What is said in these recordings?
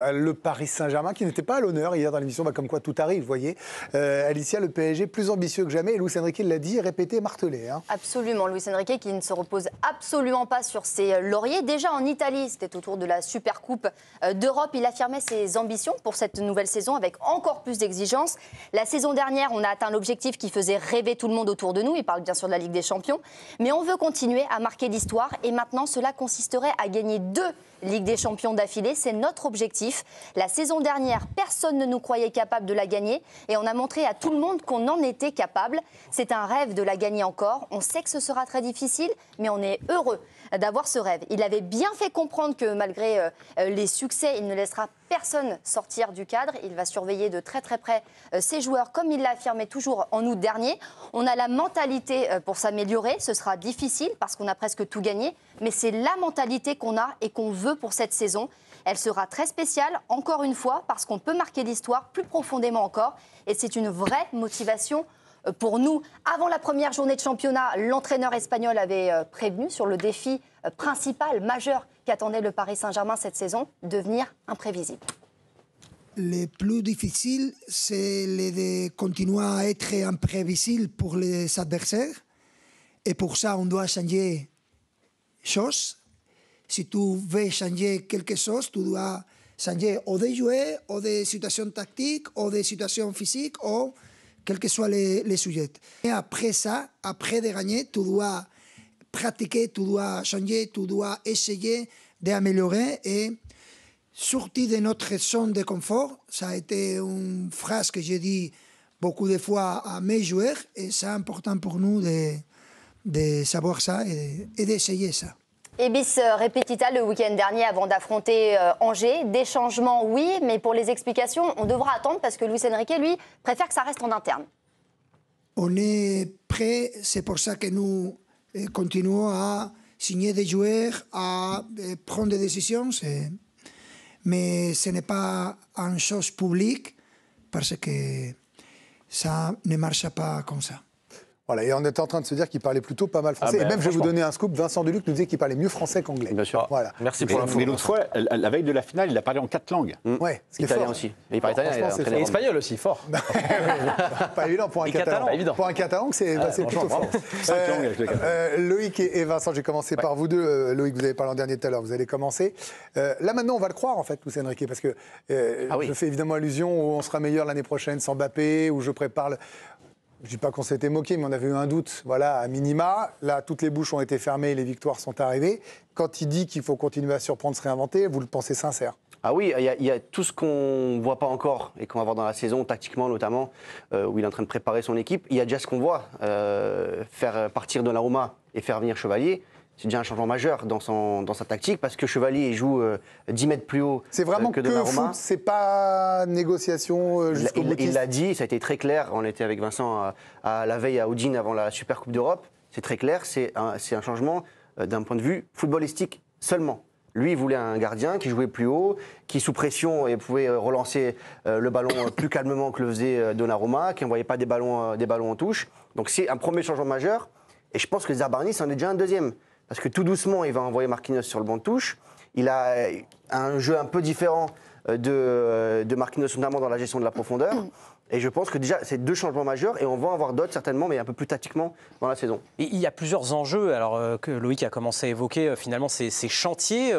Le Paris Saint-Germain qui n'était pas à l'honneur hier dans l'émission, comme quoi tout arrive, vous voyez. Alicia, le PSG plus ambitieux que jamais, et Luis Enrique l'a dit, répété, martelé. Absolument, Luis Enrique qui ne se repose absolument pas sur ses lauriers. Déjà en Italie, c'était autour de la Supercoupe d'Europe, il affirmait ses ambitions pour cette nouvelle saison avec encore plus d'exigences. La saison dernière, on a atteint l'objectif qui faisait rêver tout le monde autour de nous, il parle bien sûr de la Ligue des Champions, mais on veut continuer à marquer l'histoire et maintenant cela consisterait à gagner 2 Ligue des Champions d'affilée, c'est notre objectif. La saison dernière, personne ne nous croyait capable de la gagner et on a montré à tout le monde qu'on en était capable. C'est un rêve de la gagner encore. On sait que ce sera très difficile, mais on est heureux d'avoir ce rêve. Il avait bien fait comprendre que malgré les succès, il ne laissera personne sortir du cadre. Il va surveiller de très très près ses joueurs, comme il l'a affirmé toujours en août dernier. On a la mentalité pour s'améliorer. Ce sera difficile parce qu'on a presque tout gagné, mais c'est la mentalité qu'on a et qu'on veut pour cette saison. Elle sera très spéciale, encore une fois, parce qu'on peut marquer l'histoire plus profondément encore. Et c'est une vraie motivation pour nous. Avant la première journée de championnat, l'entraîneur espagnol avait prévenu sur le défi principal, majeur, qu'attendait le Paris Saint-Germain cette saison, devenir imprévisible. Le plus difficile, c'est de continuer à être imprévisible pour les adversaires. Et pour ça, on doit changer choses. Si tu veux changer quelque chose, tu dois changer ou des joueurs, ou des situations tactiques, ou des situations physiques, ou quels que soient les sujets. Et après ça, après de gagner, tu dois pratiquer, tu dois changer, tu dois essayer d'améliorer et sortir de notre zone de confort. Ça a été une phrase que j'ai dit beaucoup de fois à mes joueurs et c'est important pour nous de savoir ça et d'essayer ça. Et bis repetita le week-end dernier avant d'affronter Angers. Des changements, oui, mais pour les explications, on devra attendre parce que Luis Enrique, lui, préfère que ça reste en interne. On est prêt, c'est pour ça que nous continuons à signer des joueurs, à prendre des décisions, mais ce n'est pas une chose publique parce que ça ne marche pas comme ça. Voilà, et on était en train de se dire qu'il parlait plutôt pas mal français. Et même, je vais vous donner un scoop, Vincent Deluc nous disait qu'il parlait mieux français qu'anglais. Bien sûr. Voilà. Merci pour l'info. Mais l'autre fois, la veille de la finale, il a parlé en 4 langues. Ouais, ce qui est italien fort. aussi. Et il parle italien. Et espagnol aussi, fort. Pas évident pour un catalan. Pour un catalan, c'est plutôt fort. 5 langues avec le catalan. Loïc et Vincent, j'ai commencé par vous deux. Loïc, vous avez parlé en dernier tout à l'heure, vous allez commencer. Là, maintenant, on va le croire, en fait, Luis Enrique, parce que je fais évidemment allusion où on sera meilleur l'année prochaine sans Mbappé, où je prépare... Je ne dis pas qu'on s'était moqué, mais on avait eu un doute, voilà, à minima. Là, toutes les bouches ont été fermées, les victoires sont arrivées. Quand il dit qu'il faut continuer à surprendre, se réinventer, vous le pensez sincère? Ah oui, il y a tout ce qu'on ne voit pas encore et qu'on va voir dans la saison, tactiquement notamment, où il est en train de préparer son équipe. Il y a déjà ce qu'on voit, faire partir Donnarumma et faire venir Chevalier. C'est déjà un changement majeur dans sa tactique parce que Chevalier il joue 10 mètres plus haut c'est vraiment que Donnarumma. C'est pas négociation jusqu'au bout. Il l'a dit, ça a été très clair. On était avec Vincent à la veille à Udine avant la Supercoupe d'Europe. C'est très clair, c'est un changement d'un point de vue footballistique seulement. Lui, il voulait un gardien qui jouait plus haut, qui sous pression et pouvait relancer le ballon plus calmement que le faisait Donnarumma, qui n'envoyait pas des ballons en touche. Donc c'est un premier changement majeur. Et je pense que Zabarni, c'en est déjà un deuxième. Parce que tout doucement, il va envoyer Marquinhos sur le banc de touche. Il a un jeu un peu différent de Marquinhos, notamment dans la gestion de la profondeur. Et je pense que déjà, c'est 2 changements majeurs et on va en avoir d'autres certainement, mais un peu plus tactiquement dans la saison. Et il y a plusieurs enjeux alors, que Loïc a commencé à évoquer, finalement, ces chantiers.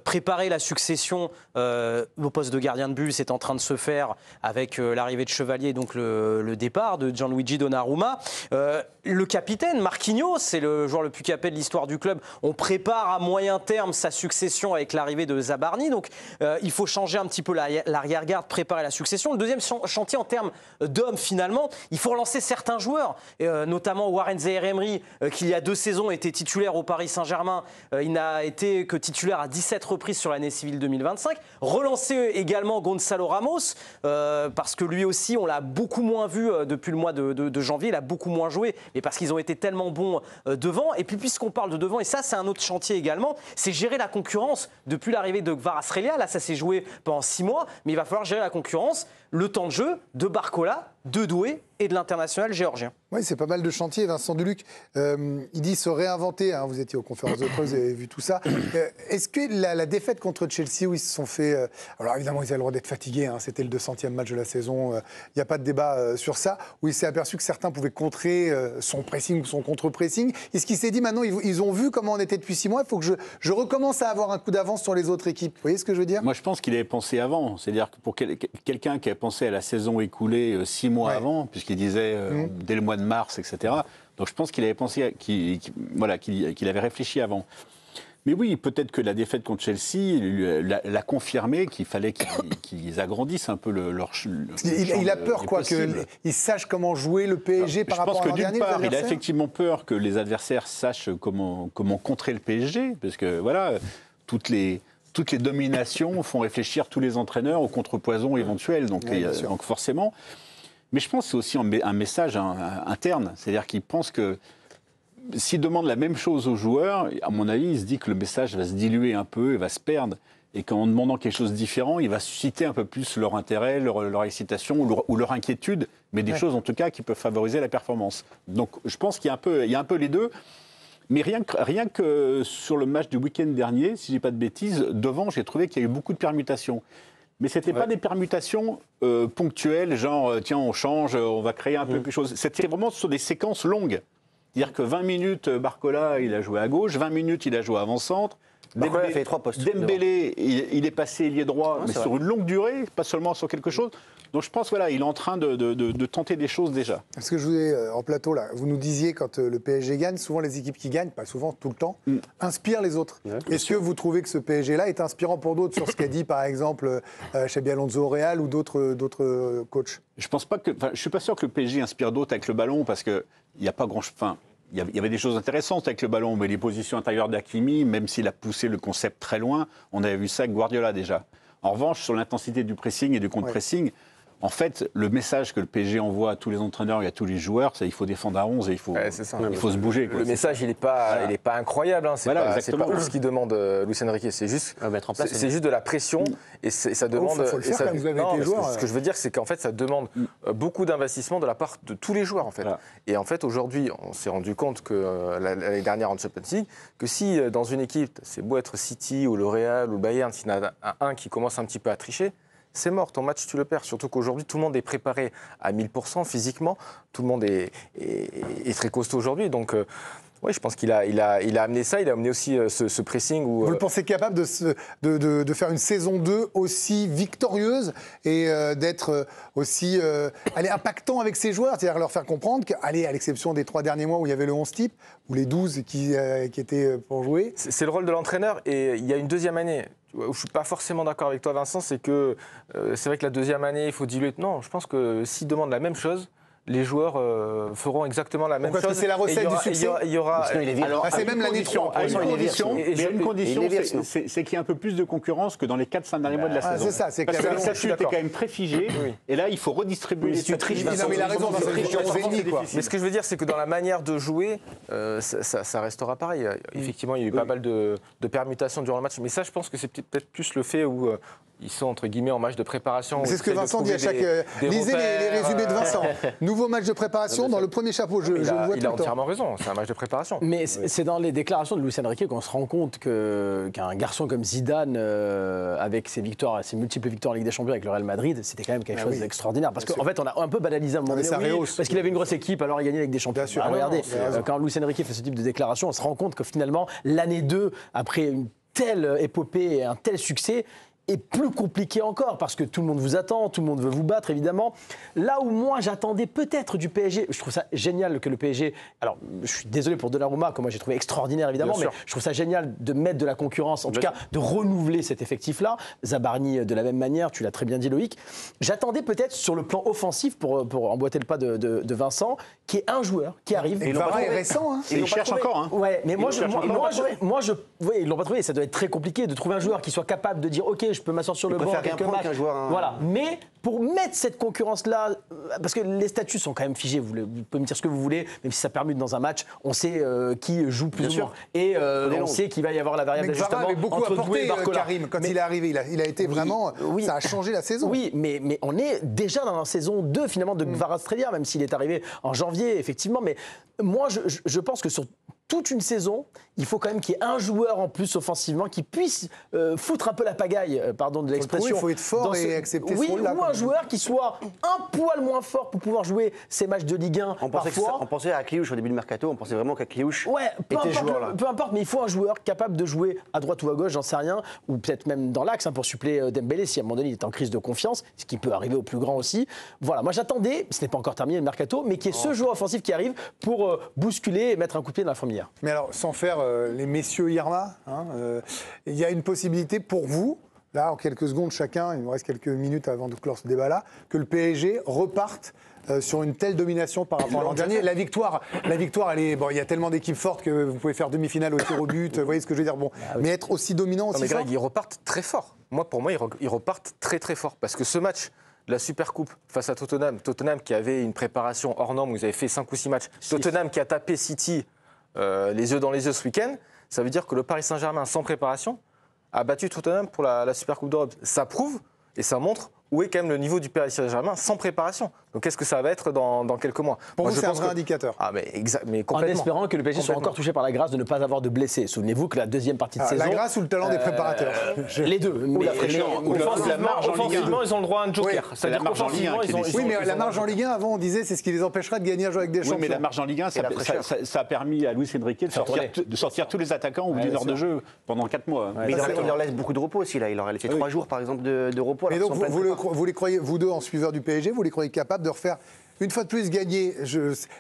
Préparer la succession au poste de gardien de but, c'est en train de se faire avec l'arrivée de Chevalier, donc le départ de Gianluigi Donnarumma. Le capitaine, Marquinhos, c'est le joueur le plus capé de l'histoire du club. On prépare à moyen terme sa succession avec l'arrivée de Zabarni. Donc, il faut changer un petit peu l'arrière-garde, préparer la succession. Le deuxième chantier en termes d'hommes, finalement, il faut relancer certains joueurs, notamment Warren Zaïre-Emery, qui il y a 2 saisons était titulaire au Paris Saint-Germain. Il n'a été que titulaire à 17 reprises sur l'année civile 2025. Relancer également Gonzalo Ramos, parce que lui aussi, on l'a beaucoup moins vu depuis le mois de janvier. Il a beaucoup moins joué, mais parce qu'ils ont été tellement bons devant. Et puis, puisqu'on parle de devant, et ça, c'est un autre chantier également, c'est gérer la concurrence depuis l'arrivée de Kvaratskhelia. Là, ça s'est joué pendant 6 mois, mais il va falloir gérer la concurrence, le temps de jeu de Barcola de Doué et de l'international géorgien. Oui, c'est pas mal de chantiers. Vincent Duluc, il dit se réinventer. Hein, vous étiez aux conférences de presse, vous avez vu tout ça. Est-ce que la défaite contre Chelsea, où ils se sont fait... alors évidemment, ils avaient le droit d'être fatigués. Hein, c'était le 200e match de la saison. Il n'y a pas de débat sur ça. Où il s'est aperçu que certains pouvaient contrer son pressing ou son contre-pressing. Est-ce qu'il s'est dit, maintenant, ils ont vu comment on était depuis 6 mois, il faut que je recommence à avoir un coup d'avance sur les autres équipes. Vous voyez ce que je veux dire? Moi, je pense qu'il avait pensé avant. C'est-à-dire que pour quelqu'un qui a pensé à la saison écoulée 6 mois avant, puisqu'il disait dès le mois de mars, etc. Donc je pense qu'il avait pensé, qu'il avait réfléchi avant. Mais oui, peut-être que la défaite contre Chelsea l'a confirmé qu'il fallait qu'ils agrandissent un peu leur il a peur qu'ils sachent comment jouer le PSG par rapport à l'an dernier. Je pense que d'une part, il a effectivement peur que les adversaires sachent comment contrer le PSG, parce que voilà, toutes les dominations font réfléchir tous les entraîneurs au contrepoison éventuel, donc forcément. Mais je pense que c'est aussi un message interne, c'est-à-dire qu'il pense que s'il demande la même chose aux joueurs, à mon avis, il se dit que le message va se diluer un peu, il va se perdre, et qu'en demandant quelque chose de différent, il va susciter un peu plus leur intérêt, leur excitation ou leur inquiétude, mais des choses en tout cas qui peuvent favoriser la performance. Donc je pense qu'il y a un peu les deux. Mais rien que sur le match du week-end dernier, si je dis pas de bêtises, devant, j'ai trouvé qu'il y a eu beaucoup de permutations. Mais ce n'était pas des permutations ponctuelles, genre tiens, on change, on va créer un peu quelque chose. C'était vraiment sur des séquences longues. C'est-à-dire que 20 minutes, Barcola, il a joué à gauche, 20 minutes, il a joué avant-centre. Barcola a fait 3 postes. Dembélé, il est passé ailier droit, mais sur une longue durée, pas seulement sur quelque chose. Donc je pense qu'il est en train de tenter des choses déjà. Parce que je vous ai en plateau, là, vous nous disiez quand le PSG gagne, souvent les équipes qui gagnent, pas souvent, tout le temps, inspirent les autres. Ouais, est-ce que vous trouvez que ce PSG-là est inspirant pour d'autres sur ce qu'a dit par exemple Xabi Alonso au Real ou d'autres coachs? Je ne suis pas sûr que le PSG inspire d'autres avec le ballon, parce qu'il n'y a pas grand-chose... Il y avait des choses intéressantes avec le ballon, mais les positions intérieures d'Hakimi, même s'il a poussé le concept très loin, on avait vu ça avec Guardiola déjà. En revanche, sur l'intensité du pressing et du contre-pressing, en fait, le message que le PSG envoie à tous les entraîneurs et à tous les joueurs, c'est qu'il faut défendre à 11 et il faut se bouger. Le message, il n'est pas incroyable. Hein. C'est pas ce qu'il demande Luis Enrique. C'est juste mettre en place. C'est juste de la pression et ça demande. Faut le faire quand vous avez été joueur. Ce que je veux dire, c'est qu'en fait, ça demande beaucoup d'investissement de la part de tous les joueurs, en fait. Voilà. Et en fait, aujourd'hui, on s'est rendu compte que l'année dernière en Champions League, que si dans une équipe, c'est beau être City ou le Real ou le Bayern, s'il y en a un qui commence un petit peu à tricher, c'est mort, ton match tu le perds. Surtout qu'aujourd'hui tout le monde est préparé à 1000% physiquement, tout le monde est très costaud aujourd'hui. Donc oui, je pense qu'il a amené ça, il a amené aussi ce pressing. Vous le pensez capable de faire une saison 2 aussi victorieuse et d'être aussi impactant avec ses joueurs, c'est-à-dire leur faire comprendre qu'à l'exception des 3 derniers mois où il y avait le 11 type, ou les 12 qui étaient pour jouer. C'est le rôle de l'entraîneur et il y a une deuxième année où je ne suis pas forcément d'accord avec toi, Vincent, c'est que c'est vrai que la deuxième année, il faut diluer. Non, je pense que s'ils demandent la même chose, les joueurs feront exactement la même chose. Parce que c'est la recette du succès. Il y aura. C'est même l'année 3. Il y a une condition, c'est qu'il y a un peu plus de concurrence que dans les 4-5 derniers mois de la saison. C'est ça, c'est parce que le statut était quand même très figé. Et là, il faut redistribuer les statuts. Non, mais il a raison. Mais ce que je veux dire, c'est que dans la manière de jouer, ça restera pareil. Effectivement, il y a eu pas mal de permutations durant le match. Mais ça, je pense que c'est peut-être plus le fait où ils sont, entre guillemets, en match de préparation. C'est ce que Vincent dit à chaque... Lisez les résumés de Vincent. Nouveau match de préparation dans le premier chapeau. Il a entièrement raison, c'est un match de préparation. Mais c'est dans les déclarations de Luis Enrique qu'on se rend compte qu'un garçon comme Zidane, avec ses multiples victoires en Ligue des Champions avec le Real Madrid, c'était quand même quelque chose d'extraordinaire. Parce qu'en fait, on a un peu banalisé à un moment donné. Parce qu'il avait une grosse équipe, alors il gagnait avec des champions. Regardez, quand Luis Enrique fait ce type de déclaration, on se rend compte que finalement, l'année 2, après une telle épopée et un tel succès, est plus compliqué encore parce que tout le monde vous attend, tout le monde veut vous battre évidemment. Là où moi j'attendais peut-être du PSG, je trouve ça génial que le PSG, alors je suis désolé pour Donnarumma que moi j'ai trouvé extraordinaire évidemment, mais je trouve ça génial de mettre de la concurrence, en tout cas de renouveler cet effectif-là. Zabarni de la même manière, tu l'as très bien dit Loïc. J'attendais peut-être sur le plan offensif pour emboîter le pas de Vincent, qui est un joueur qui arrive. Et Varane est récent, hein. Et il cherche encore. Hein. Ouais, mais ils l'ont pas trouvé. Ça doit être très compliqué de trouver un joueur qui soit capable de dire ok, je peux m'asseoir sur le banc quelques matchs. Joueur, Voilà. Mais pour mettre cette concurrence-là, parce que les statuts sont quand même figés, vous pouvez me dire ce que vous voulez, même si ça permute dans un match, on sait qui joue plus ou moins. Et on sait qu'il va y avoir la variable d'ajustement avait beaucoup entre apporté, Doué et Barcola. Karim, quand il est arrivé. Il a été vraiment... Ça a changé la saison. Oui, mais on est déjà dans la saison 2, finalement, de Kvaratskhelia, même s'il est arrivé en janvier, effectivement. Mais moi, je pense que sur toute une saison, il faut quand même qu'il y ait un joueur en plus offensivement qui puisse foutre un peu la pagaille, pardon de l'expression. Il faut être fort et accepter ce rôle-là. Ou un joueur qui soit un poil moins fort pour pouvoir jouer ces matchs de Ligue 1 parfois. On pensait à Kliouch au début du mercato, on pensait vraiment qu'à Kliouch était joueur-là. Peu importe, mais il faut un joueur capable de jouer à droite ou à gauche, j'en sais rien, ou peut-être même dans l'axe pour suppléer Dembélé si à un moment donné il est en crise de confiance, ce qui peut arriver au plus grand aussi. Voilà, moi j'attendais, ce n'est pas encore terminé le mercato, mais qu'il y ait ce joueur offensif qui arrive pour bousculer et mettre un coup de pied dans la fourmilière. Mais alors, sans faire les messieurs Irma, il y a une possibilité pour vous, là, en quelques secondes chacun, il nous reste quelques minutes avant de clore ce débat-là, que le PSG reparte sur une telle domination par rapport à l'an dernier. La victoire, elle est... Bon, il y a tellement d'équipes fortes que vous pouvez faire demi-finale au tir au but, vous voyez ce que je veux dire. Bon, mais être aussi dominant, aussi fort... Greg, ils repartent très fort. Pour moi, ils repartent très très fort. Parce que ce match... La Supercoupe face à Tottenham qui avait une préparation hors norme, où ils avaient fait 5 ou 6 matchs. Tottenham qui a tapé City les yeux dans les yeux ce week-end. Ça veut dire que le Paris Saint-Germain, sans préparation, a battu Tottenham pour la Supercoupe d'Europe. Ça prouve et ça montre où est quand même le niveau du Paris Saint-Germain sans préparation. Donc qu'est-ce que ça va être dans quelques mois? Pour vous, c'est un vrai indicateur. Ah, mais complètement. En espérant que le PSG soit encore touché par la grâce de ne pas avoir de blessés. Souvenez-vous que la deuxième partie de saison... La grâce ou le talent des préparateurs? Les deux. Offensivement, ils ont le droit à un joker. C'est la marge en Ligue 1 Oui, mais la marge en Ligue 1, avant, on disait, c'est ce qui les empêchera de gagner un jeu avec des champions. Oui, mais la marge en Ligue 1, ça a permis à Luis Enrique de sortir tous les attaquants au bout d'une heure de jeu pendant 4 mois. Mais il leur laisse beaucoup de repos aussi, là. Il leur a laissé 3 jours, par exemple, de repos. Et donc, vous les croyez, vous deux, en suiveur du PSG, vous les croyez capables de refaire une fois de plus gagner?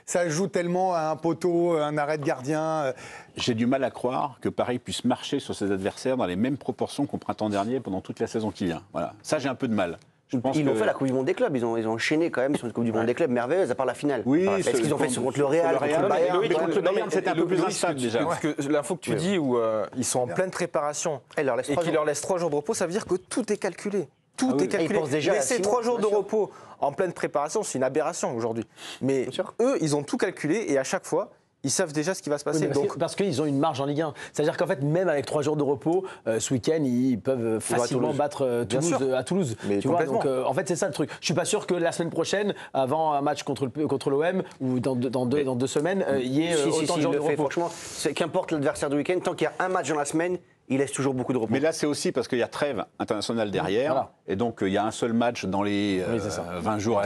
Ça joue tellement à un poteau, un arrêt de gardien. J'ai du mal à croire que Paris puisse marcher sur ses adversaires dans les mêmes proportions qu'au printemps dernier pendant toute la saison qui vient. Voilà. Ça, j'ai un peu de mal. Ils ont fait la Coupe du Monde des clubs, ils ont enchaîné quand même sur une Coupe du Monde des clubs merveilleuse, à part la finale. Oui, est-ce qu'ils ont fait ça contre le Real, contre le Bayern? Contre le Bayern, c'était un peu plus instable déjà. Parce que l'info que tu dis où ils sont en pleine préparation et qu'ils leur laissent 3 jours de repos, ça veut dire que tout est calculé. Tout est calculé. Laisser 3 jours de repos en pleine préparation, c'est une aberration aujourd'hui. Mais eux, ils ont tout calculé et à chaque fois, ils savent déjà ce qui va se passer. Parce qu'ils ont une marge en Ligue 1. C'est-à-dire qu'en fait, même avec 3 jours de repos, ce week-end, ils peuvent facilement battre Toulouse à Toulouse. Mais tu vois, donc, en fait, c'est ça le truc. Je suis pas sûr que la semaine prochaine, avant un match contre l'OM ou dans 2 semaines, il y ait autant de jours de repos. Franchement, qu'importe l'adversaire du week-end, tant qu'il y a un match dans la semaine, il laisse toujours beaucoup de repos. Mais là, c'est aussi parce qu'il y a trêve internationale derrière. Voilà. Et donc, il y a un seul match dans les 20 jours,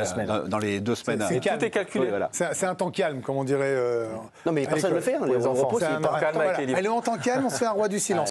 dans les 2 semaines. Tout est calculé. Oui, voilà. C'est un temps calme, comme on dirait. Non, mais personne ne le fait. Les enfants, c'est un temps calme avec les livres. Allez, en temps calme, on se fait un roi du silence.